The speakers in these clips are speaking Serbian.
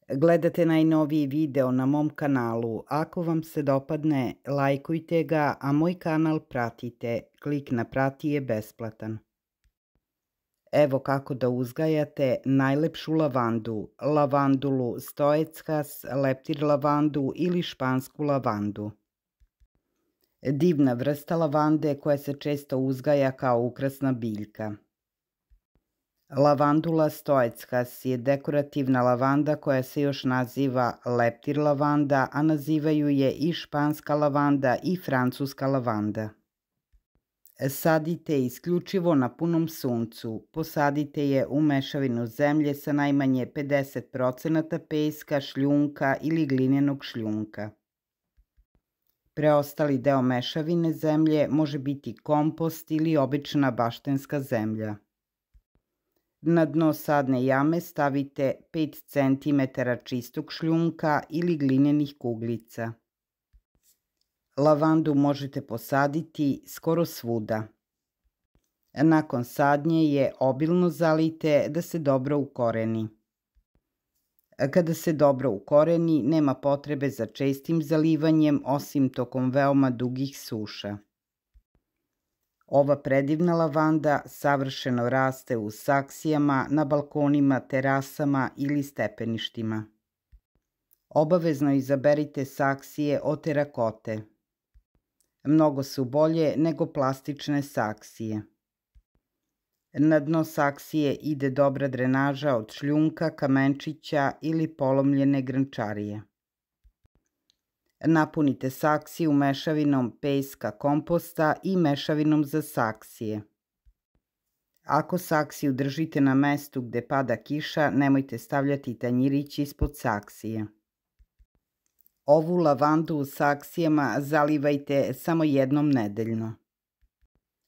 Gledate najnoviji video na mom kanalu. Ako vam se dopadne, lajkujte ga, a moj kanal pratite. Klik na prati je besplatan. Evo kako da uzgajate najlepšu lavandu. Lavandulu stoeckas, leptir lavandu ili špansku lavandu. Divna vrsta lavande koja se često uzgaja kao ukrasna biljka. Lavandula stoeckas je dekorativna lavanda koja se još naziva leptir lavanda, a nazivaju je i španska lavanda i francuska lavanda. Sadite isključivo na punom suncu. Posadite je u mešavinu zemlje sa najmanje 50% peska, šljunka ili glinenog šljunka. Preostali deo mešavine zemlje može biti kompost ili obična baštenska zemlja. Na dno sadne jame stavite 5 cm čistog šljunka ili glinenih kuglica. Lavandu možete posaditi skoro svuda. Nakon sadnje je obilno zalijte da se dobro ukoreni. Kada se dobro ukoreni, nema potrebe za čestim zalivanjem osim tokom veoma dugih suša. Ova predivna lavanda savršeno raste u saksijama, na balkonima, terasama ili stepeništima. Obavezno izaberite saksije od terakote. Mnogo su bolje nego plastične saksije. Na dno saksije ide dobra drenaža od šljunka, kamenčića ili polomljene grančarije. Napunite saksiju mešavinom peska komposta i mešavinom za saksije. Ako saksiju držite na mestu gde pada kiša, nemojte stavljati tanjirić ispod saksije. Ovu lavandu u saksijama zalivajte samo jednom nedeljno.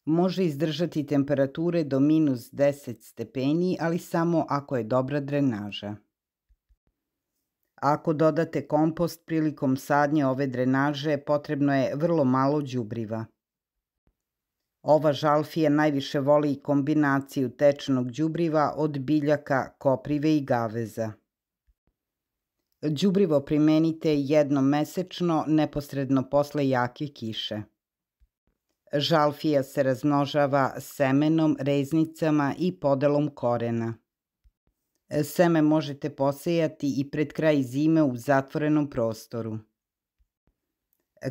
Može izdržati temperature do -10 stepeni, ali samo ako je dobra drenaža. Ako dodate kompost prilikom sadnje ove drenaže, potrebno je vrlo malo đubriva. Ova žalfija najviše voli kombinaciju tečnog đubriva od biljaka, koprive i gaveza. Đubrivo primenite jednom mesečno, neposredno posle jake kiše. Žalfija se razmnožava semenom, reznicama i podelom korena. Seme možete posejati i pred kraj zime u zatvorenom prostoru.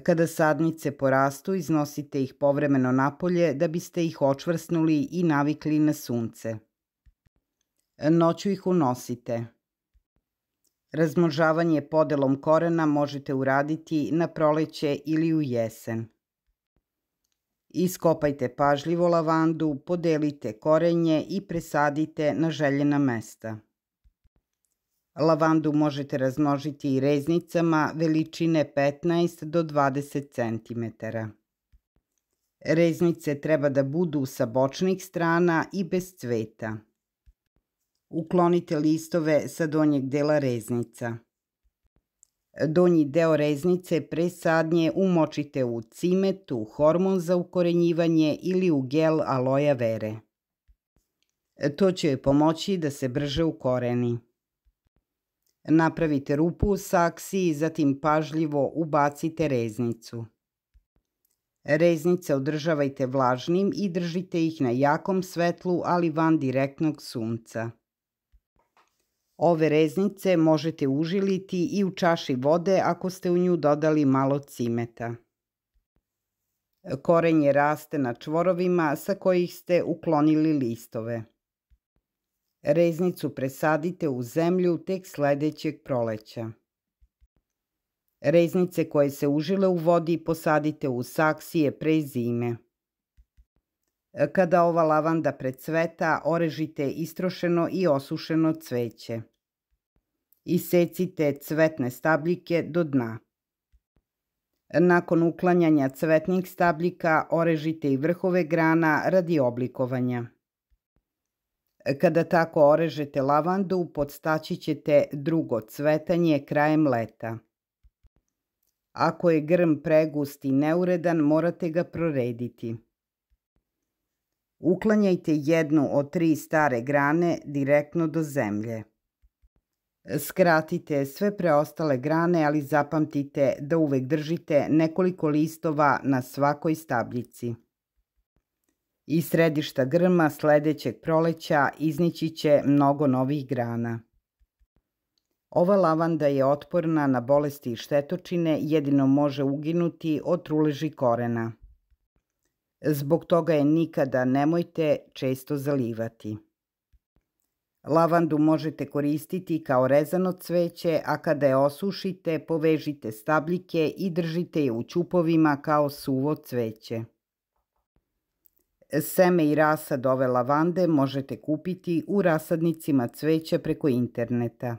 Kada sadnice porastu, iznosite ih povremeno napolje da biste ih očvrsnuli i navikli na sunce. Noću ih unosite. Razmnožavanje podelom korena možete uraditi na proleće ili u jesen. Iskopajte pažljivo lavandu, podelite korenje i presadite na željena mesta. Lavandu možete razmnožiti i reznicama veličine 15 do 20 cm. Reznice treba da budu sa bočnih strana i bez cveta. Uklonite listove sa donjeg dela reznica. Donji deo reznice pre sadnje umočite u cimet, u hormon za ukorenjivanje ili u gel aloja vere. To će joj pomoći da se brže ukoreni. Napravite rupu u saksiji, zatim pažljivo ubacite reznicu. Reznice održavajte vlažnim i držite ih na jakom svetlu, ali van direktnog sunca. Ove reznice možete užiliti i u čaši vode ako ste u nju dodali malo cimeta. Korenje raste na čvorovima sa kojih ste uklonili listove. Reznicu presadite u zemlju tek sledećeg proleća. Reznice koje se užile u vodi posadite u saksije pre zime. Kada ova lavanda precveta, orežite istrošeno i osušeno cveće. Isecite cvetne stabljike do dna. Nakon uklanjanja cvetnih stabljika, orežite i vrhove grana radi oblikovanja. Kada tako orežete lavandu, podstaći ćete drugo cvetanje krajem leta. Ako je grm pregust i neuredan, morate ga prorediti. Uklanjajte jednu od 3 stare grane direktno do zemlje. Skratite sve preostale grane, ali zapamtite da uvek držite nekoliko listova na svakoj stabljici. Iz središta grma sledećeg proleća iznići će mnogo novih grana. Ova lavanda je otporna na bolesti i štetočine, jedino može uginuti od truleži korena. Zbog toga je nikada nemojte često zalivati. Lavandu možete koristiti kao rezano cveće, a kada je osušite, povežite stabljike i držite je u ćupovima kao suvo cveće. Seme i rasad ove lavande možete kupiti u rasadnicima cveća preko interneta.